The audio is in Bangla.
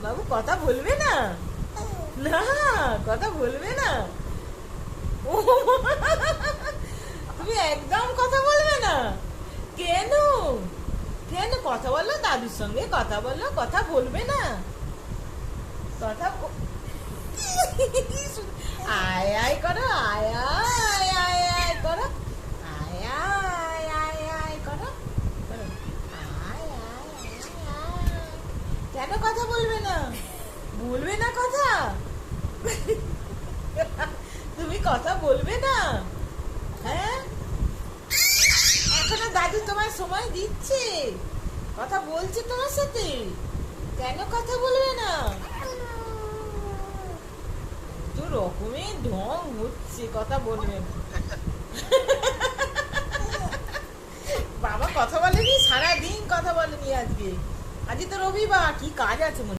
বাবু কথা বলবে না? না, কথা বলবে না? ও, তুমি একদম কথা বলবে না? কেন? কেন? কথা বললো, দাদুর সঙ্গে কথা বললো, কথা বলবে না? কথা আয় আয় করো, আয় আয় আয় আয় করো, আয় আয় আয় আয় করো, করো। আয় আয় আয় আয়। কেন কথা বলবে না? বলবে না কথা? তুমি কথা বলবে না? হ্যাঁ, এখনো দাদু তোমার সময় দিচ্ছে, কথা বলছে তোমার সাথে, কেন কথা বলবে না? তো রকমের ঢং হচ্ছে, কথা বলবে না। বাবা কথা বলেনি, সারাদিন কথা বলেনি আজকে। আজকে তো রবিবার, কি কাজ আছে মনে হয়?